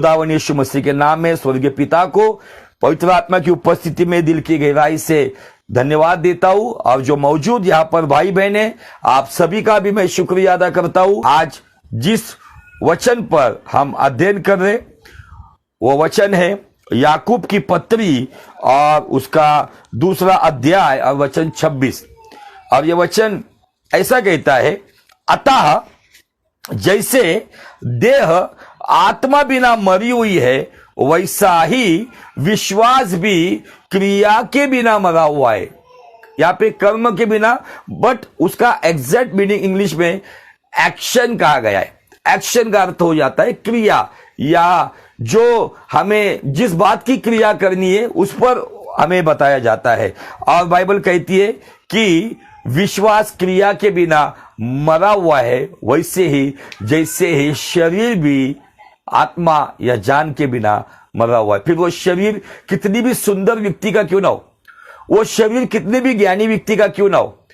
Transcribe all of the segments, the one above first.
खुदावन यीशु मसीह के नाम में स्वर्गीय पिता को पवित्र आत्मा की उपस्थिति में दिल की गहराई से धन्यवाद देता हूं। और जो मौजूद यहाँ पर भाई बहन है, आप सभी का भी मैं शुक्रिया अदा करता हूं। आज जिस वचन पर हम अध्ययन कर रहे वो वचन है याकूब की पत्री और उसका दूसरा अध्याय और वचन 26। और यह वचन ऐसा कहता है, अतः जैसे देह आत्मा बिना मरी हुई है, वैसा ही विश्वास भी क्रिया के बिना मरा हुआ है। यहां पे कर्म के बिना, बट उसका एग्जैक्ट मीनिंग इंग्लिश में एक्शन कहा गया है। एक्शन का अर्थ हो जाता है क्रिया, या जो हमें जिस बात की क्रिया करनी है उस पर हमें बताया जाता है। और बाइबल कहती है कि विश्वास क्रिया के बिना मरा हुआ है, वैसे ही जैसे ही शरीर भी आत्मा या जान के बिना मरा हुआ है। फिर वो शरीर कितनी भी सुंदर व्यक्ति का क्यों ना हो, वो शरीर कितने भी ज्ञानी व्यक्ति का क्यों ना हो,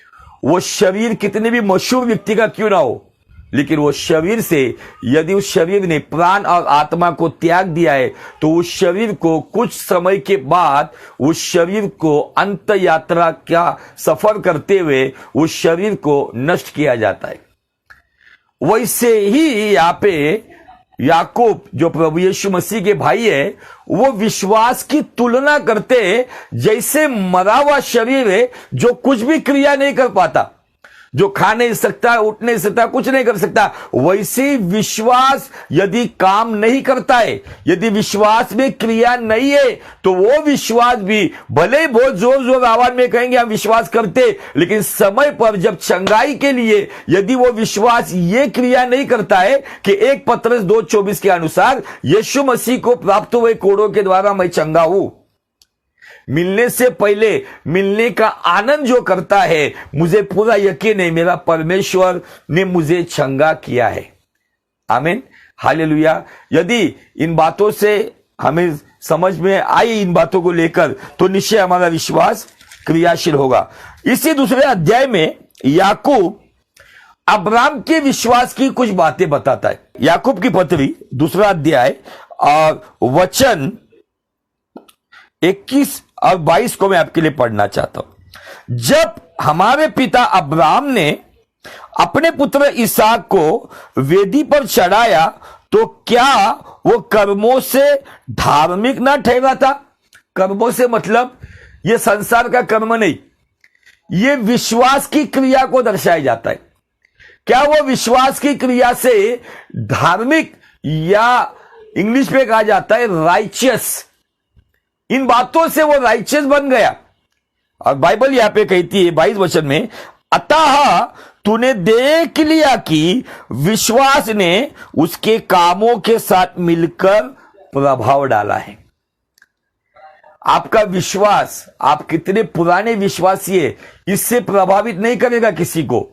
वो शरीर कितने भी मशहूर व्यक्ति का क्यों ना हो, लेकिन वो शरीर से यदि उस शरीर ने प्राण और आत्मा को त्याग दिया है तो उस शरीर को कुछ समय के बाद उस शरीर को अंत यात्रा का सफर करते हुए उस शरीर को नष्ट किया जाता है। वैसे ही यहाँ पे याकूब जो प्रभु यीशु मसीह के भाई है, वो विश्वास की तुलना करते जैसे मरा हुआ शरीर है जो कुछ भी क्रिया नहीं कर पाता, जो खा नहीं सकता, उठ नहीं सकता, कुछ नहीं कर सकता, वैसे विश्वास यदि काम नहीं करता है, यदि विश्वास में क्रिया नहीं है, तो वो विश्वास भी भले ही बहुत जोर जोर आवाज में कहेंगे हम विश्वास करते, लेकिन समय पर जब चंगाई के लिए यदि वो विश्वास ये क्रिया नहीं करता है कि 1 पतरस 2:24 के अनुसार यीशु मसीह को प्राप्त हुए कोड़ों के द्वारा मैं चंगा हूं, मिलने से पहले मिलने का आनंद जो करता है, मुझे पूरा यकीन है मेरा परमेश्वर ने मुझे चंगा किया है। आमीन, हालेलुया। यदि इन बातों से हमें समझ में आई, इन बातों को लेकर, तो निश्चय हमारा विश्वास क्रियाशील होगा। इसी दूसरे अध्याय में याकूब अब्राम के विश्वास की कुछ बातें बताता है। याकूब की पत्री दूसरा अध्याय और वचन 21 और 22 को मैं आपके लिए पढ़ना चाहता हूं। जब हमारे पिता अब्राहम ने अपने पुत्र इसहाक को वेदी पर चढ़ाया तो क्या वो कर्मों से धार्मिक ना ठहरा था? कर्मों से मतलब ये संसार का कर्म नहीं, ये विश्वास की क्रिया को दर्शाया जाता है। क्या वो विश्वास की क्रिया से धार्मिक, या इंग्लिश में कहा जाता है राइचियस, इन बातों से वो राइचियस बन गया? और बाइबल यहां पे कहती है 22 वचन में, अतः तूने देख लिया कि विश्वास ने उसके कामों के साथ मिलकर प्रभाव डाला है। आपका विश्वास, आप कितने पुराने विश्वासी है, इससे प्रभावित नहीं करेगा किसी को।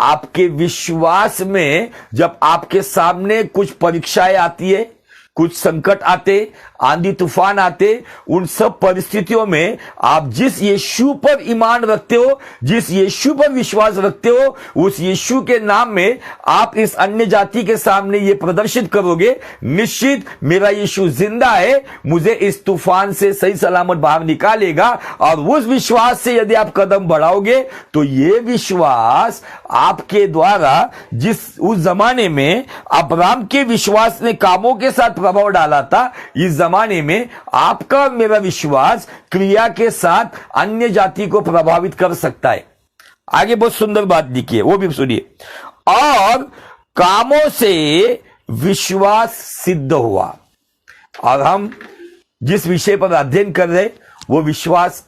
आपके विश्वास में जब आपके सामने कुछ परीक्षाएं आती है, कुछ संकट आते, आंधी तूफान आते, उन सब परिस्थितियों में आप जिस यीशु पर ईमान रखते हो, जिस यीशु पर विश्वास रखते हो, उस यीशु के नाम में आप इस अन्य जाति के सामने ये प्रदर्शित करोगे, निश्चित मेरा यीशु जिंदा है, मुझे इस तूफान से सही सलामत बाहर निकालेगा। और उस विश्वास से यदि आप कदम बढ़ाओगे तो ये विश्वास आपके द्वारा, जिस उस जमाने में अब्राहम के विश्वास ने कामों के साथ प्रभाव डाला था, इस जमाने में आपका मेरा विश्वास क्रिया के साथ अन्य जाति को प्रभावित कर सकता है। आगे बहुत सुंदर बात लिखी है, वो भी सुनिए। और कामों से विश्वास सिद्ध हुआ। और हम जिस विषय पर अध्ययन कर रहे वो विश्वास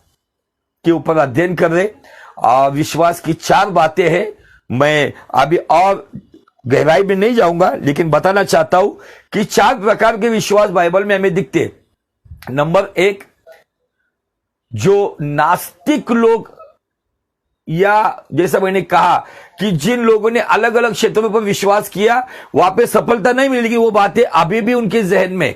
के ऊपर अध्ययन कर रहे, और विश्वास की 4 बातें हैं। मैं अभी और गहराई में नहीं जाऊंगा, लेकिन बताना चाहता हूं कि 4 प्रकार के विश्वास बाइबल में हमें दिखते हैं। नंबर 1, जो नास्तिक लोग, या जैसा मैंने कहा कि जिन लोगों ने अलग अलग क्षेत्रों पर विश्वास किया, वहां पे सफलता नहीं मिली, लेकिन वो बातें अभी भी उनके जहन में।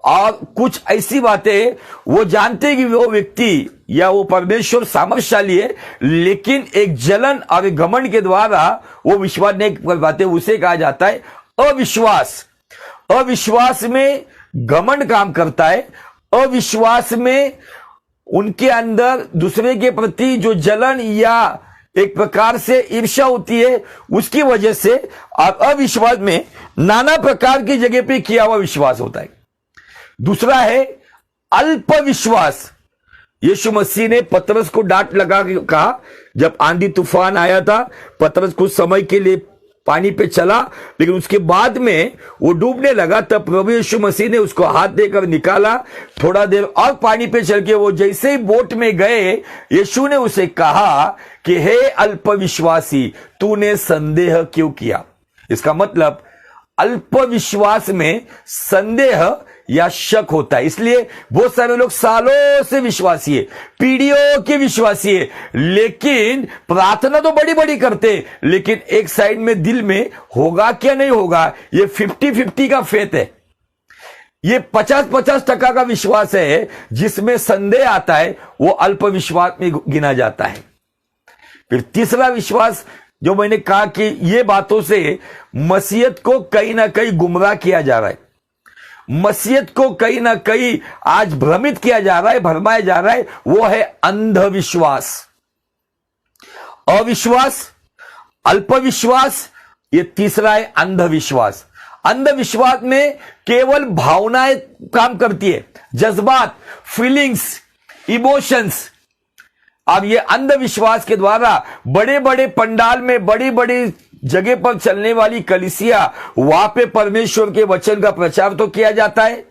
और कुछ ऐसी बातें वो जानते हैं कि वो व्यक्ति या वो परमेश्वर सामर्थ्यशाली है, लेकिन एक जलन और एक घमंड के द्वारा वो विश्वास नहीं कर पाते, उसे कहा जाता है अविश्वास। अविश्वास में घमंड काम करता है, अविश्वास में उनके अंदर दूसरे के प्रति जो जलन या एक प्रकार से ईर्ष्या होती है, उसकी वजह से और अविश्वास में नाना प्रकार की जगह पे किया हुआ विश्वास होता है। दूसरा है अल्प विश्वास। यीशु मसीह ने पतरस को डांट लगा के कहा, जब आंधी तूफान आया था, पतरस कुछ समय के लिए पानी पे चला, लेकिन उसके बाद में वो डूबने लगा, तब प्रभु यीशु मसीह ने उसको हाथ देकर निकाला। थोड़ा देर और पानी पे चल के वो जैसे ही बोट में गए, यीशु ने उसे कहा कि हे अल्पविश्वासी, तूने संदेह क्यों किया। इसका मतलब अल्प विश्वास में संदेह या शक होता है। इसलिए बहुत सारे लोग सालों से विश्वासी है, पीढ़ियों के विश्वासी है, लेकिन प्रार्थना तो बड़ी बड़ी करते, लेकिन एक साइड में दिल में होगा क्या नहीं होगा, ये 50-50 का फेथ है। ये 50-50% का विश्वास है, जिसमें संदेह आता है, वो अल्प विश्वास में गिना जाता है। फिर तीसरा विश्वास, जो मैंने कहा कि ये बातों से मसीहत को कहीं ना कहीं गुमराह किया जा रहा है, मसीहत को कहीं ना कहीं आज भ्रमित किया जा रहा है, भरमाया जा रहा है, वो है अंधविश्वास। अविश्वास, अल्पविश्वास, ये तीसरा है अंधविश्वास। अंधविश्वास में केवल भावनाएं काम करती है, जज्बात, फीलिंग्स, इमोशंस। अब ये अंधविश्वास के द्वारा बड़े बड़े पंडाल में, बड़ी बड़ी जगह पर चलने वाली कलीसिया, वहां पे परमेश्वर के वचन का प्रचार तो किया जाता है,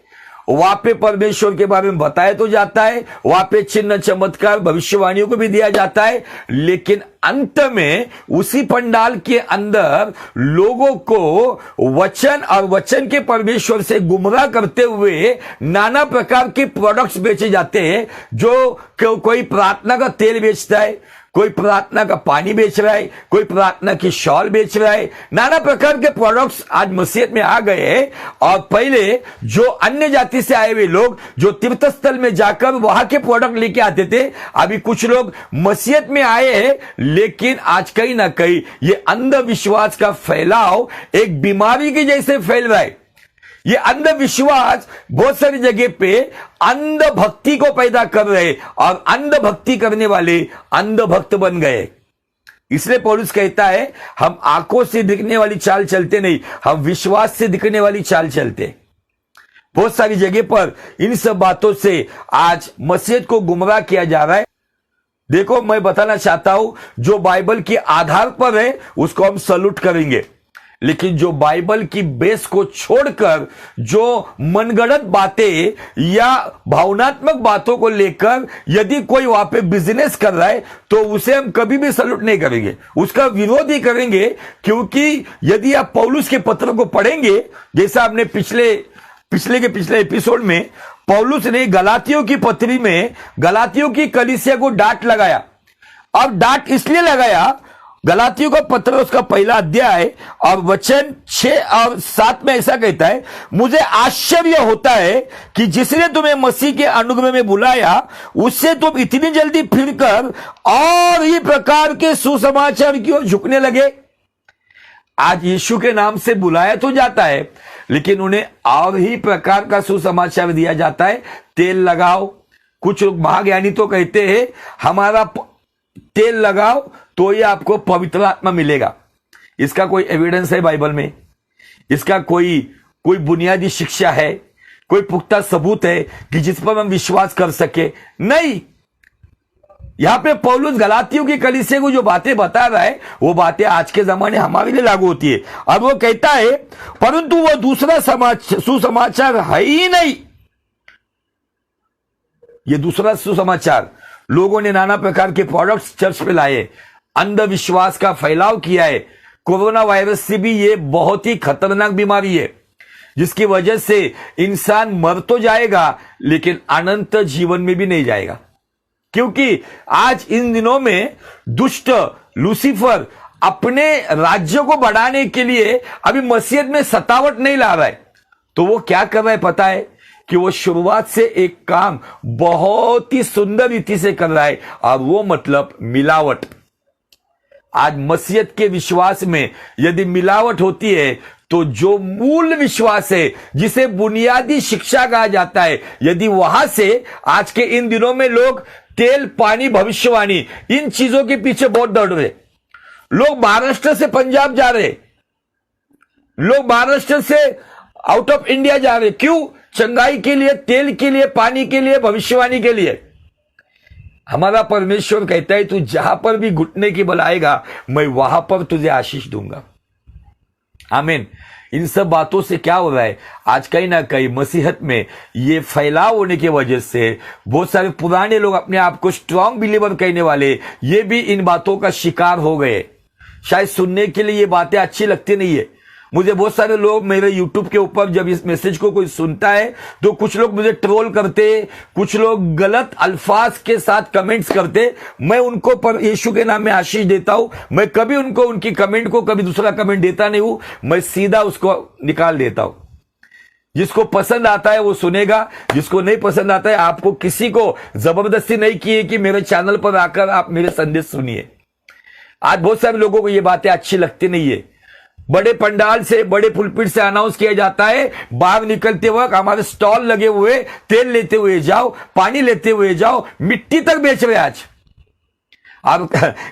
वहां पे परमेश्वर के बारे में बताया तो जाता है, वहां पे चिन्ह चमत्कार भविष्यवाणियों को भी दिया जाता है, लेकिन अंत में उसी पंडाल के अंदर लोगों को वचन और वचन के परमेश्वर से गुमराह करते हुए नाना प्रकार के प्रोडक्ट्स बेचे जाते हैं। जो कोई प्रार्थना का तेल बेचता है, कोई प्रार्थना का पानी बेच रहा है, कोई प्रार्थना की शॉल बेच रहा है, नाना प्रकार के प्रोडक्ट्स आज मसीहत में आ गए हैं। और पहले जो अन्य जाति से आए हुए लोग जो तीर्थ स्थल में जाकर वहां के प्रोडक्ट लेके आते थे, अभी कुछ लोग मसीहत में आए हैं, लेकिन आज कहीं ना कहीं ये अंधविश्वास का फैलाव एक बीमारी के जैसे फैल रहा है। ये अंधविश्वास बहुत सारी जगह पे अंधभक्ति को पैदा कर रहे, और अंधभक्ति करने वाले अंधभक्त बन गए। इसलिए पौलुस कहता है, हम आंखों से दिखने वाली चाल चलते नहीं, हम विश्वास से दिखने वाली चाल चलते। बहुत सारी जगह पर इन सब बातों से आज मसीहत को गुमराह किया जा रहा है। देखो, मैं बताना चाहता हूं, जो बाइबल के आधार पर है उसको हम सल्यूट करेंगे, लेकिन जो बाइबल की बेस को छोड़कर जो मनगढ़ंत बातें या भावनात्मक बातों को लेकर यदि कोई वहां पे बिजनेस कर रहा है, तो उसे हम कभी भी सल्यूट नहीं करेंगे, उसका विरोध ही करेंगे। क्योंकि यदि आप पौलुस के पत्र को पढ़ेंगे, जैसा हमने पिछले एपिसोड में पौलुस ने गलातियों की पत्री में गलातियों की कलीसिया को डांट लगाया। अब डांट इसलिए लगाया, गलातियों का पत्र उसका पहला अध्याय और वचन 6 और 7 में ऐसा कहता है, मुझे आश्चर्य होता है कि जिसने तुम्हें मसीह के अनुग्रह में बुलाया, उससे तुम इतनी जल्दी फिरकर और ही प्रकार के सुसमाचार की ओर झुकने लगे। आज यीशु के नाम से बुलाया तो जाता है, लेकिन उन्हें और ही प्रकार का सुसमाचार दिया जाता है, तेल लगाओ। कुछ लोग महाज्ञानी तो कहते हैं, हमारा तेल लगाओ तो ये आपको पवित्र आत्मा मिलेगा। इसका कोई एविडेंस है बाइबल में? इसका कोई बुनियादी शिक्षा है? कोई पुख्ता सबूत है कि जिस पर हम विश्वास कर सके? नहीं। यहां पे पौलुस गलातियों की कलीसिया को जो बातें बता रहा है, वो बातें आज के जमाने हमारे लिए लागू होती है। और वो कहता है, परंतु वो दूसरा सुसमाचार है ही नहीं। ये दूसरा सुसमाचार, लोगों ने नाना प्रकार के प्रोडक्ट्स चर्च पे लाए, अंधविश्वास का फैलाव किया है। कोरोना वायरस से भी ये बहुत ही खतरनाक बीमारी है, जिसकी वजह से इंसान मर तो जाएगा, लेकिन अनंत जीवन में भी नहीं जाएगा। क्योंकि आज इन दिनों में दुष्ट लूसीफर अपने राज्य को बढ़ाने के लिए अभी मसीहत में सतावट नहीं ला रहा है। तो वो क्या कर रहा है पता है? कि वो शुरुआत से एक काम बहुत ही सुंदर रीति से कर रहा है, और वो मतलब मिलावट। आज मसीहत के विश्वास में यदि मिलावट होती है, तो तो जो मूल विश्वास है, जिसे बुनियादी शिक्षा कहा जाता है, यदि वहां से आज के इन दिनों में लोग तेल, पानी, भविष्यवाणी, इन चीजों के पीछे बहुत दौड़ रहे। लोग महाराष्ट्र से पंजाब जा रहे, लोग महाराष्ट्र से आउट ऑफ इंडिया जा रहे। क्यों? चंगाई के लिए, तेल के लिए, पानी के लिए, भविष्यवाणी के लिए। हमारा परमेश्वर कहता है तू जहां पर भी घुटने की बल आएगा, मैं वहां पर तुझे आशीष दूंगा। आमीन। इन सब बातों से क्या हो रहा है, आज कहीं ना कहीं मसीहत में ये फैलाव होने की वजह से बहुत सारे पुराने लोग, अपने आप को स्ट्रांग बिलीवर कहने वाले, ये भी इन बातों का शिकार हो गए। शायद सुनने के लिए ये बातें अच्छी लगती नहीं है। मुझे बहुत सारे लोग मेरे YouTube के ऊपर जब इस मैसेज को कोई सुनता है तो कुछ लोग मुझे ट्रोल करते, कुछ लोग गलत अल्फाज के साथ कमेंट्स करते। मैं उनको पर यीशु के नाम में आशीष देता हूं। मैं कभी उनको, उनकी कमेंट को कभी दूसरा कमेंट देता नहीं हूं, मैं सीधा उसको निकाल देता हूं। जिसको पसंद आता है वो सुनेगा, जिसको नहीं पसंद आता है, आपको किसी को जबरदस्ती नहीं की है कि मेरे चैनल पर आकर आप मेरे संदेश सुनिए। आज बहुत सारे लोगों को ये बातें अच्छी लगती नहीं है। बड़े पंडाल से, बड़े पुलपिट से अनाउंस किया जाता है, बाहर निकलते वक्त हमारे स्टॉल लगे हुए, तेल लेते हुए जाओ, पानी लेते हुए जाओ, मिट्टी तक बेच रहे आज। और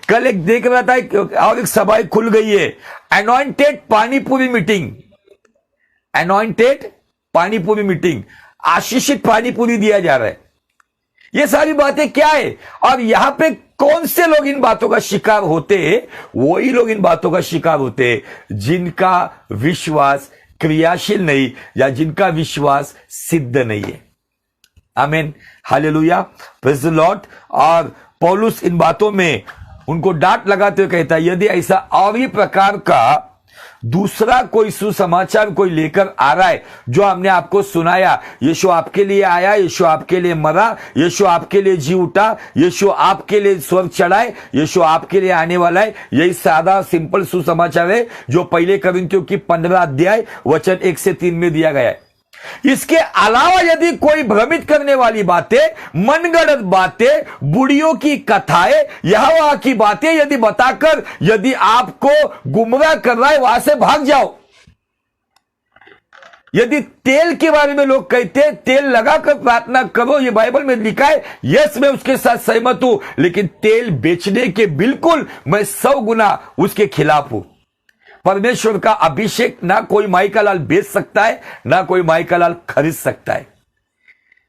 कल एक देख रहा था और एक सभा खुल गई है, anointed panipuri meeting, anointed panipuri meeting, आशीषित पानीपुरी दिया जा रहा है। ये सारी बातें क्या है? और यहां पे कौन से लोग इन बातों का शिकार होते हैं? वही लोग इन बातों का शिकार होते हैं जिनका विश्वास क्रियाशील नहीं, या जिनका विश्वास सिद्ध नहीं है। आमीन, हालेलुया, प्रेज़ द लॉर्ड। और पौलुस इन बातों में उनको डांट लगाते हुए कहता है, यदि ऐसा और ही प्रकार का दूसरा कोई सुसमाचार कोई लेकर आ रहा है जो हमने आपको सुनाया, यीशु आपके लिए आया, यीशु आपके लिए मरा, यीशु आपके लिए जी उठा, यीशु आपके लिए स्वर्ग चढ़ाए, यीशु आपके लिए आने वाला है, यही सादा सिंपल सुसमाचार है जो पहले कोरिन्थियों की 15 अध्याय वचन 1 से 3 में दिया गया है। इसके अलावा यदि कोई भ्रमित करने वाली बातें, मनगढ़ंत बातें, बुढ़ियों की कथाएं, यहां वहां की बातें यदि बताकर यदि आपको गुमराह कर रहा है, वहां से भाग जाओ। यदि तेल के बारे में लोग कहते हैं तेल लगाकर प्रार्थना करो, ये बाइबल में लिखा है, यस मैं उसके साथ सहमत हूं, लेकिन तेल बेचने के बिल्कुल मैं 100 गुना उसके खिलाफ हूं। परमेश्वर का अभिषेक ना कोई माई का लाल बेच सकता है, ना कोई माई का लाल खरीद सकता है।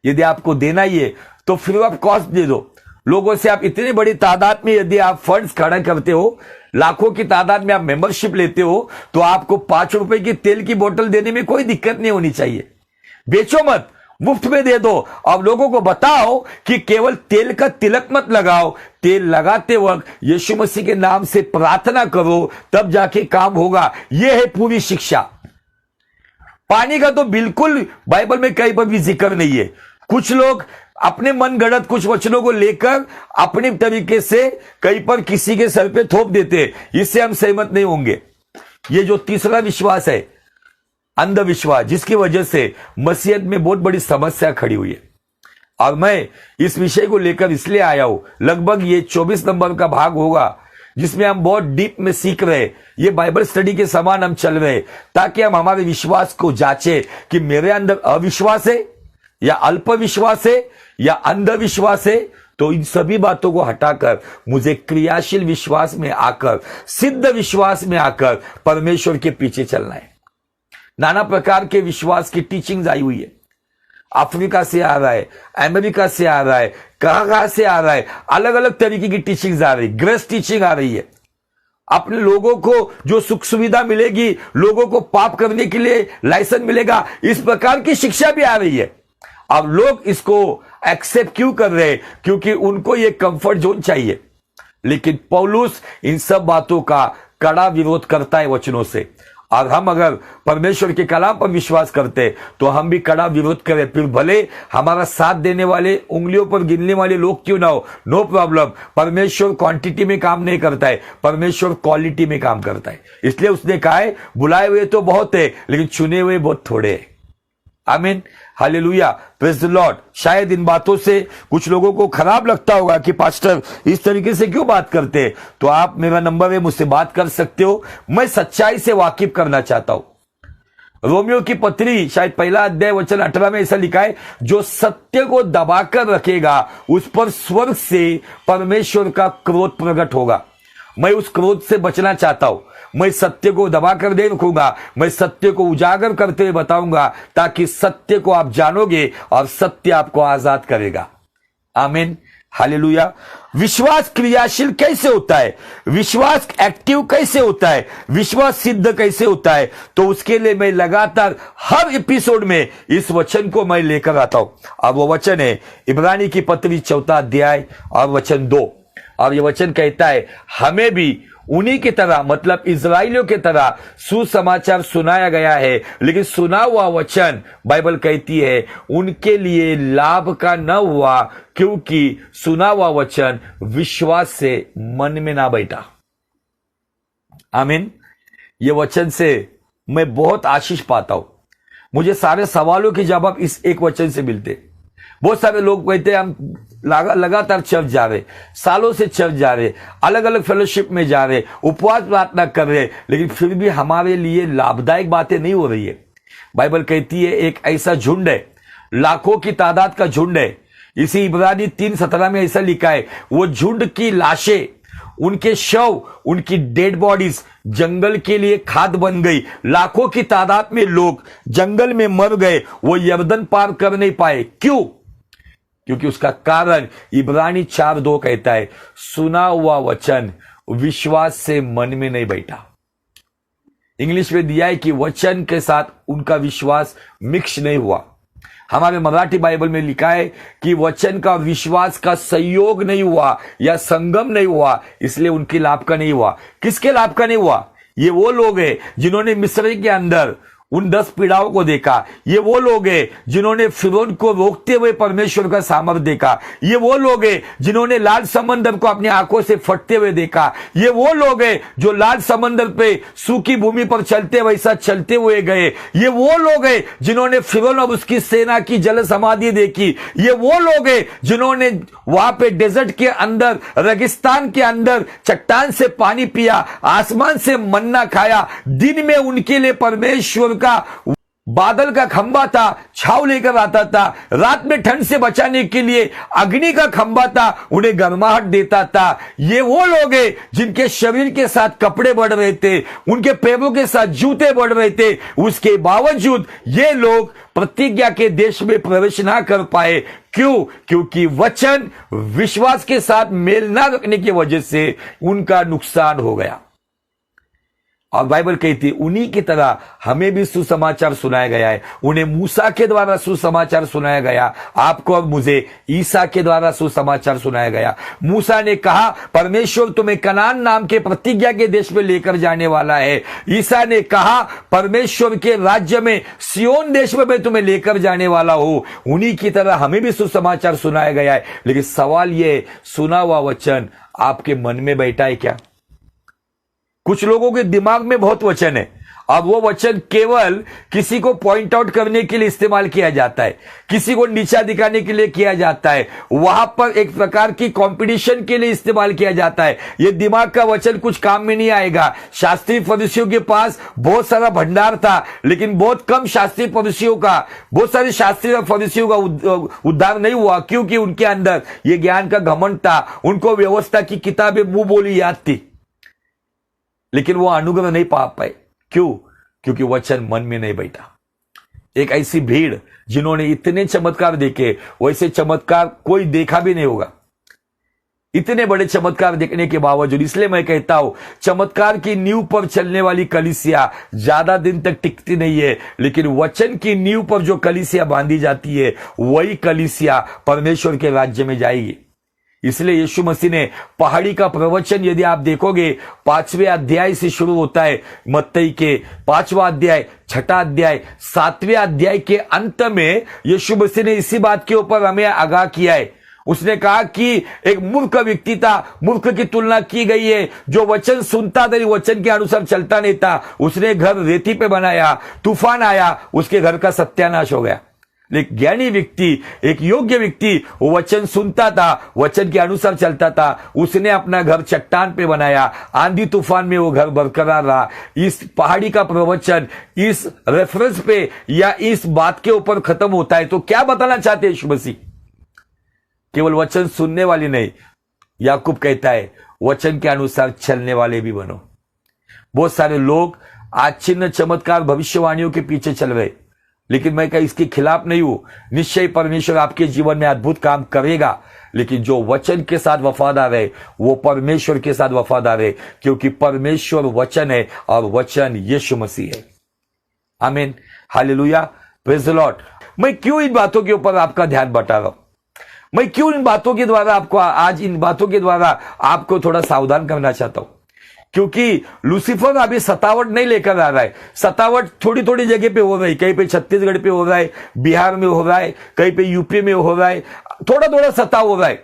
यदि आपको देना ही है तो फ्री ऑफ कॉस्ट दे दो। लोगों से आप इतनी बड़ी तादाद में यदि आप फंड्स खड़ा करते हो, लाखों की तादाद में आप मेंबरशिप लेते हो, तो आपको 5 रुपए की तेल की बोतल देने में कोई दिक्कत नहीं होनी चाहिए। बेचो मत, मुफ्त में दे दो। अब लोगों को बताओ कि केवल तेल का तिलक मत लगाओ, तेल लगाते वक्त यीशु मसीह के नाम से प्रार्थना करो, तब जाके काम होगा। यह है पूरी शिक्षा। पानी का तो बिल्कुल बाइबल में कहीं पर भी जिक्र नहीं है। कुछ लोग अपने मन गढ़ंत कुछ वचनों को लेकर अपने तरीके से कहीं पर किसी के सर पे थोप देते, इससे हम सहमत नहीं होंगे। ये जो तीसरा विश्वास है, अंधविश्वास, जिसकी वजह से मसीहत में बहुत बड़ी समस्या खड़ी हुई है। और मैं इस विषय को लेकर इसलिए आया हूं, लगभग ये 24 नंबर का भाग होगा जिसमें हम बहुत डीप में सीख रहे, ये बाइबल स्टडी के समान हम चल रहे, ताकि हम हमारे विश्वास को जांचे कि मेरे अंदर अविश्वास है या अल्प विश्वास है या अंधविश्वास है। तो इन सभी बातों को हटाकर मुझे क्रियाशील विश्वास में आकर, सिद्ध विश्वास में आकर परमेश्वर के पीछे चलना है। नाना प्रकार के विश्वास की टीचिंग्स आई हुई है। अफ्रीका से आ रहा है, अमेरिका से आ रहा है, कहां से आ रहा है, अलग अलग तरीके की टीचिंग्स आ रही, ग्रेस टीचिंग आ रही है। अपने लोगों को जो सुख सुविधा मिलेगी, लोगों को पाप करने के लिए लाइसेंस मिलेगा, इस प्रकार की शिक्षा भी आ रही है। अब लोग इसको एक्सेप्ट क्यों कर रहे हैं? क्योंकि उनको ये कंफर्ट जोन चाहिए। लेकिन पौलुस इन सब बातों का कड़ा विरोध करता है वचनों से। और हम अगर परमेश्वर के कलाम पर विश्वास करते तो हम भी कड़ा विरोध करें, फिर भले हमारा साथ देने वाले उंगलियों पर गिनने वाले लोग क्यों ना हो, नो प्रॉब्लम। परमेश्वर क्वांटिटी में काम नहीं करता है, परमेश्वर क्वालिटी में काम करता है। इसलिए उसने कहा है, बुलाए हुए तो बहुत है लेकिन चुने हुए बहुत थोड़े हैं। आमीन, हालेलुया, प्रेज द लॉर्ड। शायद इन बातों से कुछ लोगों को खराब लगता होगा कि पास्टर इस तरीके से क्यों बात करते हैं, तो आप, मेरा नंबर है, मुझसे बात कर सकते हो। मैं सच्चाई से वाकिफ करना चाहता हूं। रोमियो की पत्री शायद पहला अध्याय वचन 18 में ऐसा लिखा है, जो सत्य को दबाकर रखेगा उस पर स्वर्ग से परमेश्वर का क्रोध प्रकट होगा। मैं उस क्रोध से बचना चाहता हूं। मैं सत्य को दबाकर नहीं रखूंगा, मैं सत्य को उजागर करते हुए बताऊंगा, ताकि सत्य को आप जानोगे और सत्य आपको आजाद करेगा। आमीन, हालेलुया। विश्वास क्रियाशील कैसे होता है? विश्वास एक्टिव कैसे होता है? विश्वास सिद्ध कैसे होता है? तो उसके लिए मैं लगातार हर एपिसोड में इस वचन को मैं लेकर आता हूं। अब वो वचन है इब्रानी की पत्री 4 अध्याय और वचन 2। और ये वचन कहता है, हमें भी उन्हीं की तरह, मतलब इजराइलियों की तरह सुसमाचार सुनाया गया है, लेकिन सुना हुआ वचन बाइबल कहती है उनके लिए लाभ का न हुआ, क्योंकि सुना हुआ वचन विश्वास से मन में ना बैठा। आमीन। ये वचन से मैं बहुत आशीष पाता हूं। मुझे सारे सवालों के जवाब इस एक वचन से मिलते। बहुत सारे लोग कहते हैं हम लगातार चर्च जा रहे, सालों से चर्च जा रहे, अलग अलग फेलोशिप में जा रहे, उपवास प्रार्थना कर रहे, लेकिन फिर भी हमारे लिए लाभदायक बातें नहीं हो रही है। बाइबल कहती है एक ऐसा झुंड है, लाखों की तादाद का झुंड है। इसी इब्रानी 3:17 में ऐसा लिखा है, वो झुंड की लाशें, उनके शव, उनकी डेड बॉडीज जंगल के लिए खाद बन गई। लाखों की तादाद में लोग जंगल में मर गए, वो यरदन पार कर नहीं पाए। क्यों? क्योंकि उसका कारण इब्रानी 4:2 कहता है, सुना हुआ वचन विश्वास से मन में नहीं बैठा। इंग्लिश में दिया है कि वचन के साथ उनका विश्वास मिक्स नहीं हुआ। हमारे मराठी बाइबल में लिखा है कि वचन का विश्वास का संयोग नहीं हुआ या संगम नहीं हुआ, इसलिए उनके लाभ का नहीं हुआ। किसके लाभ का नहीं हुआ? ये वो लोग हैं जिन्होंने मिस्र के अंदर उन 10 पीड़ाओं को देखा। ये वो लोग हैं जिन्होंने फिरौन को रोकते हुए परमेश्वर का सामर्थ देखा। ये वो लोग हैं जिन्होंने लाल समंदर को अपनी आंखों से फटते हुए देखा। ये वो लोग हैं जो लाल समंदर पे सूखी भूमि पर चलते वैसा चलते हुए गए। ये वो लोग हैं जिन्होंने फिरौन और उसकी सेना की जल समाधि देखी। ये वो लोग हैं जिन्होंने वहां पे डेजर्ट के अंदर, रेगिस्तान के अंदर चट्टान से पानी पिया, आसमान से मन्ना खाया। दिन में उनके लिए परमेश्वर का बादल का खंबा था, छाव लेकर आता था। रात में ठंड से बचाने के लिए अग्नि का खंबा था, उन्हें गर्माहट देता था। ये वो लोग हैं जिनके शरीर के साथ कपड़े बढ़ रहे थे, उनके पैरों के साथ जूते बढ़ रहे थे। उसके बावजूद ये लोग प्रतिज्ञा के देश में प्रवेश ना कर पाए। क्यों? क्योंकि वचन विश्वास के साथ मेल ना रखने की वजह से उनका नुकसान हो गया। और बाइबल कहती है उन्हीं की तरह हमें भी सुसमाचार सुनाया गया है। उन्हें मूसा के द्वारा सुसमाचार सुनाया गया, आपको और मुझे ईसा के द्वारा सुसमाचार सुनाया गया। मूसा ने कहा परमेश्वर तुम्हें कनान नाम के प्रतिज्ञा के देश में लेकर जाने वाला है। ईसा ने कहा परमेश्वर के राज्य में, सियोन देश में मैं तुम्हें लेकर जाने वाला हूं। उन्हीं की तरह हमें भी सुसमाचार सुनाया गया है। लेकिन सवाल यह, सुना हुआ वचन आपके मन में बैठा है क्या? कुछ लोगों के दिमाग में बहुत वचन है, अब वो वचन केवल किसी को पॉइंट आउट करने के लिए इस्तेमाल किया जाता है, किसी को नीचा दिखाने के लिए किया जाता है, वहां पर एक प्रकार की कंपटीशन के लिए इस्तेमाल किया जाता है। ये दिमाग का वचन कुछ काम में नहीं आएगा। शास्त्रीय फरीसियों के पास बहुत सारा भंडार था, लेकिन बहुत कम शास्त्रीय फरीसियों का, बहुत सारे शास्त्रीय फरीसियों का उद्धार नहीं हुआ, क्योंकि उनके अंदर ये ज्ञान का घमंड था। उनको व्यवस्था की किताबें मुंह बोली याद थी, लेकिन वो अनुग्रह नहीं पा पाए। क्यों? क्योंकि वचन मन में नहीं बैठा। एक ऐसी भीड़ जिन्होंने इतने चमत्कार देखे, वैसे चमत्कार कोई देखा भी नहीं होगा, इतने बड़े चमत्कार देखने के बावजूद। इसलिए मैं कहता हूं चमत्कार की नींव पर चलने वाली कलीसिया ज्यादा दिन तक टिकती नहीं है, लेकिन वचन की नींव पर जो कलीसिया बांधी जाती है वही कलीसिया परमेश्वर के राज्य में जाएगी। इसलिए यीशु मसीह ने पहाड़ी का प्रवचन, यदि आप देखोगे 5वें अध्याय से शुरू होता है, मत्ती के 5वां अध्याय, 6ठा अध्याय, 7वें अध्याय के अंत में यीशु मसीह ने इसी बात के ऊपर हमें आगाह किया है। उसने कहा कि एक मूर्ख व्यक्ति था, मूर्ख की तुलना की गई है, जो वचन सुनता था, वचन के अनुसार चलता नहीं था। उसने घर रेती पे बनाया, तूफान आया, उसके घर का सत्यानाश हो गया। एक ज्ञानी व्यक्ति, एक योग्य व्यक्ति वो वचन सुनता था, वचन के अनुसार चलता था। उसने अपना घर चट्टान पे बनाया, आंधी तूफान में वो घर बरकरार रहा। इस पहाड़ी का प्रवचन इस रेफरेंस पे या इस बात के ऊपर खत्म होता है। तो क्या बताना चाहते हैं यीशु मसीह? केवल वचन सुनने वाले नहीं, याकूब कहता है वचन के अनुसार चलने वाले भी बनो। बहुत सारे लोग आज चिन्ह चमत्कार भविष्यवाणियों के पीछे चल रहे, लेकिन मैं कहीं इसके खिलाफ नहीं हूं। निश्चय परमेश्वर आपके जीवन में अद्भुत काम करेगा, लेकिन जो वचन के साथ वफादार है वो परमेश्वर के साथ वफादार है, क्योंकि परमेश्वर वचन है और वचन यीशु मसीह है। आमीन, हालेलुया, प्रेज द लॉर्ड। मैं क्यों इन बातों के ऊपर आपका ध्यान बटा रहा हूं? मैं क्यों इन बातों के द्वारा आपको आज इन बातों के द्वारा आपको थोड़ा सावधान करना चाहता हूं? क्योंकि लूसीफर अभी सतावट नहीं लेकर आ रहा है। सतावट थोड़ी थोड़ी जगह पे हो रही है, कहीं पे छत्तीसगढ़ पे हो रहा है, बिहार में हो रहा है, कहीं पे यूपी में हो रहा है, थोड़ा थोड़ा सताव हो रहा है।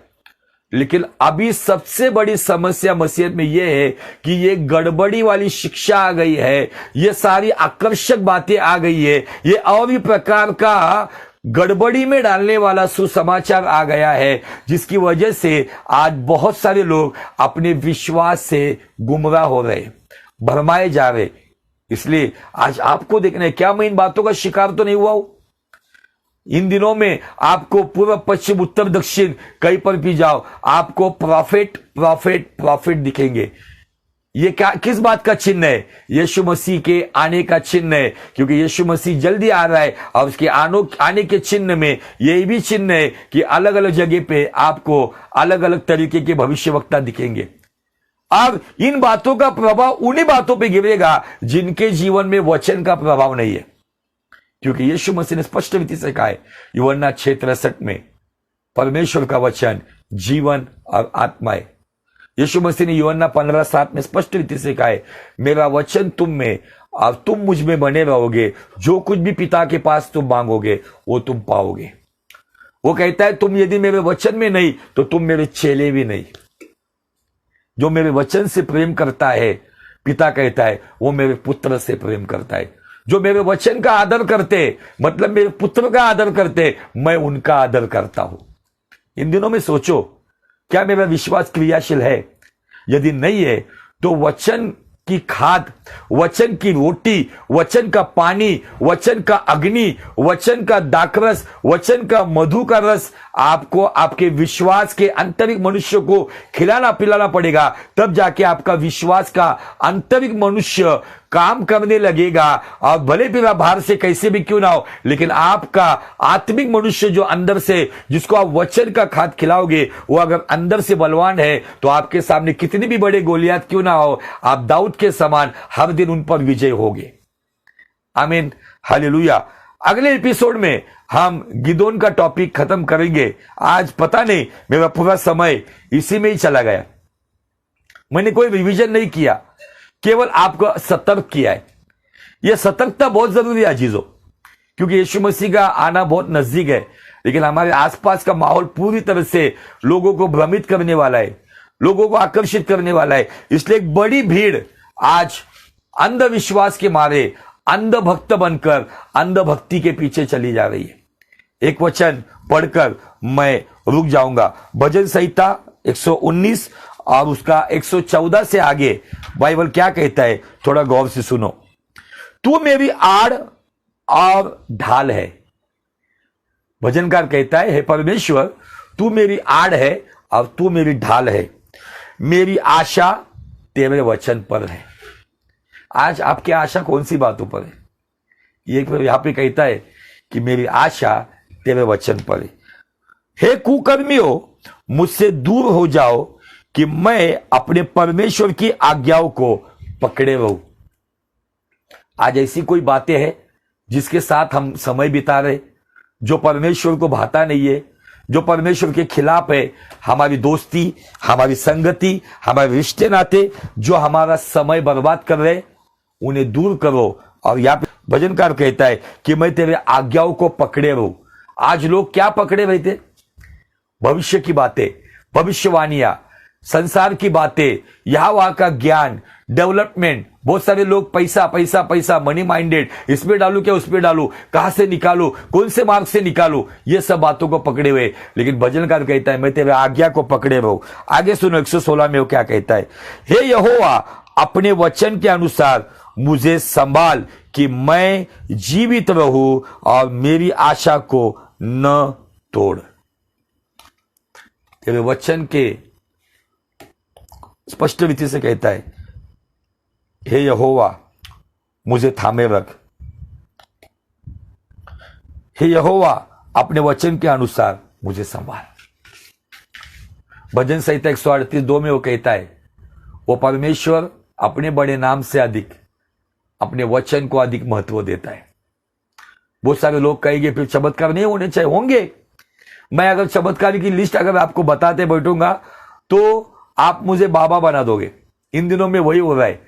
लेकिन अभी सबसे बड़ी समस्या मसीहत में यह है कि ये गड़बड़ी वाली शिक्षा आ गई है, ये सारी आकर्षक बातें आ गई है, ये और भी प्रकार का गड़बड़ी में डालने वाला सुसमाचार आ गया है, जिसकी वजह से आज बहुत सारे लोग अपने विश्वास से गुमराह हो रहे, भरमाए जा रहे। इसलिए आज आपको देखना है, क्या मैं इन बातों का शिकार तो नहीं हुआ हूं? इन दिनों में आपको पूर्व पश्चिम उत्तर दक्षिण कहीं पर भी जाओ, आपको प्रॉफिट प्रॉफिट प्रॉफिट दिखेंगे। ये क्या, किस बात का चिन्ह है? यीशु मसीह के आने का चिन्ह है, क्योंकि यीशु मसीह जल्दी आ रहा है। और उसके आने के चिन्ह में यही भी चिन्ह है कि अलग अलग जगह पे आपको अलग अलग तरीके के भविष्यवक्ता दिखेंगे। अब इन बातों का प्रभाव उन्हीं बातों पे गिरेगा जिनके जीवन में वचन का प्रभाव नहीं है, क्योंकि यीशु मसीह ने स्पष्ट रीति से कहा है यूहन्ना 6:63 में, परमेश्वर का वचन जीवन और आत्मा है। यीशु मसीह ने यूहन्ना 15:7 में स्पष्ट रीति से कहा है, मेरा वचन तुम में और तुम मुझ में बने रहोगे, जो कुछ भी पिता के पास तुम मांगोगे वो तुम पाओगे। वो कहता है तुम यदि मेरे वचन में नहीं तो तुम मेरे चेले भी नहीं। जो मेरे वचन से प्रेम करता है, पिता कहता है, वो मेरे पुत्र से प्रेम करता है। जो मेरे वचन का आदर करते, मतलब मेरे पुत्र का आदर करते, मैं उनका आदर करता हूं। इन दिनों में सोचो, क्या मेरा विश्वास क्रियाशील है? यदि नहीं है तो वचन की खाद, वचन की रोटी, वचन का पानी, वचन का अग्नि, वचन का दाखरस, वचन का मधु का रस आपको आपके विश्वास के आंतरिक मनुष्य को खिलाना पिलाना पड़ेगा। तब जाके आपका विश्वास का आंतरिक मनुष्य काम करने लगेगा। और भले भी बाहर से कैसे भी क्यों ना हो, लेकिन आपका आत्मिक मनुष्य जो अंदर से, जिसको आप वचन का खाद खिलाओगे, वो अगर अंदर से बलवान है तो आपके सामने कितनी भी बड़े गोलियात क्यों ना हो, आप दाऊद के समान हर दिन उन पर विजय होगे। आमीन, हालेलुया। अगले एपिसोड में हम गिदोन का टॉपिक खत्म करेंगे। आज पता नहीं मेरा पूरा समय इसी में ही चला गया। मैंने कोई रिवीजन नहीं किया, केवल आपको सतर्क किया है। यह सतर्कता बहुत जरूरी है अजीजों, क्योंकि यीशु मसीह का आना बहुत नजदीक है। लेकिन हमारे आसपास का माहौल पूरी तरह से लोगों को भ्रमित करने वाला है, लोगों को आकर्षित करने वाला है। इसलिए एक बड़ी भीड़ आज अंधविश्वास के मारे अंधभक्त बनकर अंधभक्ति के पीछे चली जा रही है। एक वचन पढ़कर मैं रुक जाऊंगा। भजन संहिता 119 और उसका 114 से आगे बाइबल क्या कहता है, थोड़ा गौर से सुनो। तू मेरी आड़ और ढाल है। भजनकार कहता है, हे परमेश्वर, तू मेरी आड़ है और तू मेरी ढाल है, मेरी आशा तेरे वचन पर है। आज आपकी आशा कौन सी बातों पर है? ये यहां पे कहता है कि मेरी आशा तेरे वचन पर है। हे कुकर्मियों, मुझसे दूर हो जाओ कि मैं अपने परमेश्वर की आज्ञाओं को पकड़े रहूं। आज ऐसी कोई बातें हैं जिसके साथ हम समय बिता रहे, जो परमेश्वर को भाता नहीं है, जो परमेश्वर के खिलाफ है। हमारी दोस्ती, हमारी संगति, हमारे रिश्ते नाते जो हमारा समय बर्बाद कर रहे, उन्हें दूर करो। और यहां पे भजनकार कहता है कि मैं तेरे आज्ञाओं को पकड़े रहूं। आज लोग क्या पकड़े रहते? भविष्य की बातें, भविष्यवाणियां, संसार की बातें, यहां वहां का ज्ञान, डेवलपमेंट, बहुत सारे लोग पैसा पैसा पैसा, मनी माइंडेड, इसमें डालू क्या उसमें डालू, कहां से निकालू, कौन से मार्ग से निकालू, ये सब बातों को पकड़े हुए। लेकिन भजनकार कहता है मैं तेरे आज्ञा को पकड़े रहूं। आगे सुनो 116 में वो क्या कहता है, हे यहोवा अपने वचन के अनुसार मुझे संभाल कि मैं जीवित रहूं और मेरी आशा को न तोड़। तेरे वचन के स्पष्ट रीति से कहता है, हे यहोवा मुझे थामे रख, हे यहोवा अपने वचन के अनुसार मुझे संभाल। भजन संहिता 138:2 में वो कहता है, वो परमेश्वर अपने बड़े नाम से अधिक अपने वचन को अधिक महत्व देता है। बहुत सारे लोग कहेंगे फिर चमत्कार नहीं होने चाहिए, होंगे। मैं अगर चमत्कार की लिस्ट अगर आपको बताते बैठूंगा तो आप मुझे बाबा बना दोगे। इन दिनों में वही हो रहा है,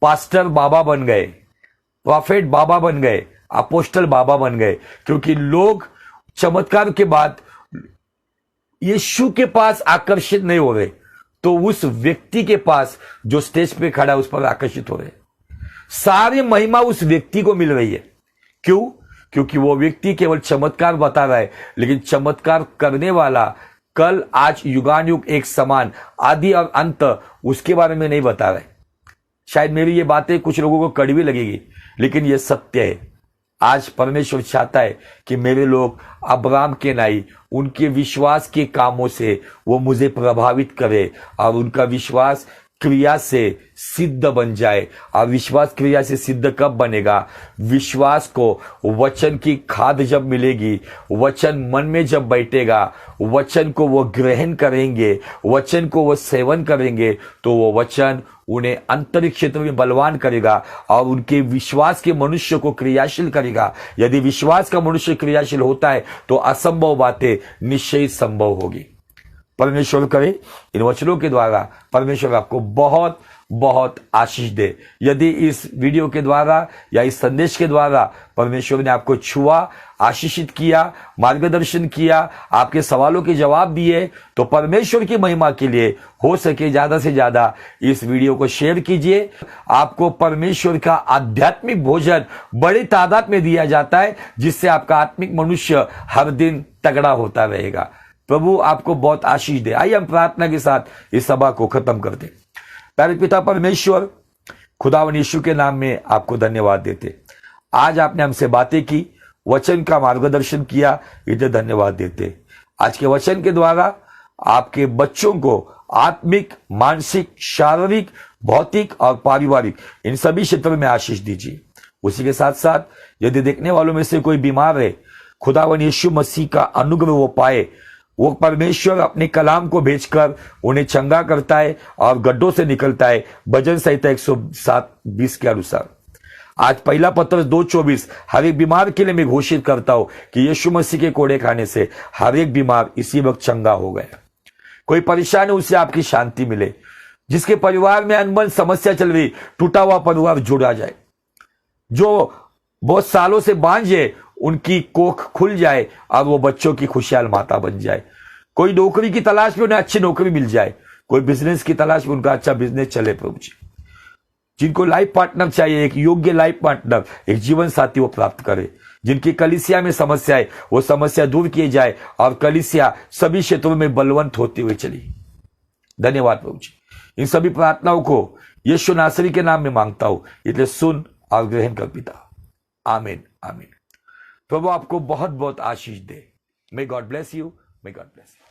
पास्टर बाबा बन गए, प्रॉफेट बाबा बन गए, अपोस्टल बाबा बन गए, क्योंकि लोग चमत्कार के बाद यीशु के पास आकर्षित नहीं हो रहे, तो उस व्यक्ति के पास जो स्टेज पे खड़ा है उस पर आकर्षित हो रहे। सारी महिमा उस व्यक्ति को मिल रही है। क्यों? क्योंकि वो व्यक्ति केवल चमत्कार बता रहा है, लेकिन चमत्कार करने वाला कल आज युगानुयुग एक समान आदि और अंत उसके बारे में नहीं बता रहे। शायद मेरी ये बातें कुछ लोगों को कड़वी लगेगी, लेकिन ये सत्य है। आज परमेश्वर चाहता है कि मेरे लोग अब्राहम के नाई उनके विश्वास के कामों से वो मुझे प्रभावित करे और उनका विश्वास क्रिया से सिद्ध बन जाए। और विश्वास क्रिया से सिद्ध कब बनेगा? विश्वास को वचन की खाद जब मिलेगी, वचन मन में जब बैठेगा, वचन को वो ग्रहण करेंगे, वचन को वो सेवन करेंगे, तो वो वचन उन्हें अंतरिक्ष क्षेत्र में बलवान करेगा और उनके विश्वास के मनुष्य को क्रियाशील करेगा। यदि विश्वास का मनुष्य क्रियाशील होता है तो असंभव बातें निश्चय संभव होगी। परमेश्वर करे इन वचनों के द्वारा परमेश्वर आपको बहुत बहुत आशीष दे। यदि इस वीडियो के द्वारा या इस संदेश के द्वारा परमेश्वर ने आपको छुआ, आशीषित किया, मार्गदर्शन किया, आपके सवालों के जवाब दिए, तो परमेश्वर की महिमा के लिए हो सके ज्यादा से ज्यादा इस वीडियो को शेयर कीजिए। आपको परमेश्वर का आध्यात्मिक भोजन बड़ी तादाद में दिया जाता है, जिससे आपका आत्मिक मनुष्य हर दिन तगड़ा होता रहेगा। प्रभु आपको बहुत आशीष दे। आइए हम प्रार्थना के साथ इस सभा को खत्म कर दें। प्यारे पिता परमेश्वर, खुदावन यीशु के नाम में आपको धन्यवाद देते। आज आपने हमसे बातें की, वचन का मार्गदर्शन किया, इसे धन्यवाद देते। आज के वचन के द्वारा आपके बच्चों को आत्मिक, मानसिक, शारीरिक, भौतिक और पारिवारिक इन सभी क्षेत्रों में आशीष दीजिए। उसी के साथ साथ यदि देखने वालों में से कोई बीमार है, खुदावन यीशु मसीह का अनुग्रह वो पाए। वो परमेश्वर अपने कलाम को भेजकर उन्हें चंगा करता है और गड्ढों से निकलता है। भजन संहिता 107:20 के अनुसार आज पहला पत्रस 2:24 हर एक बीमार के लिए मैं घोषित करता हूं कि यीशु मसीह के कोड़े खाने से हर एक बीमार इसी वक्त चंगा हो गया। कोई परेशान है उसे आपकी शांति मिले। जिसके परिवार में अनबन समस्या चल रही, टूटा हुआ परिवार जुड़ा जाए। जो बहुत सालों से बांझ है उनकी कोख खुल जाए और वो बच्चों की खुशहाल माता बन जाए। कोई नौकरी की तलाश में उन्हें अच्छी नौकरी मिल जाए। कोई बिजनेस की तलाश में उनका अच्छा बिजनेस चले। प्रभु जी, जिनको लाइफ पार्टनर चाहिए, एक योग्य लाइफ पार्टनर, एक जीवन साथी वो प्राप्त करे। जिनकी कलीसिया में समस्या है वो समस्या दूर किए जाए और कलीसिया सभी क्षेत्रों में बलवंत होती हुई चली। धन्यवाद प्रभु जी। इन सभी प्रार्थनाओं को यीशु नासरी के नाम में मांगता हूं, इसलिए सुन और ग्रहण कर पिता। आमीन आमीन। प्रभु आपको बहुत बहुत आशीष दे। May God bless you. May God bless you.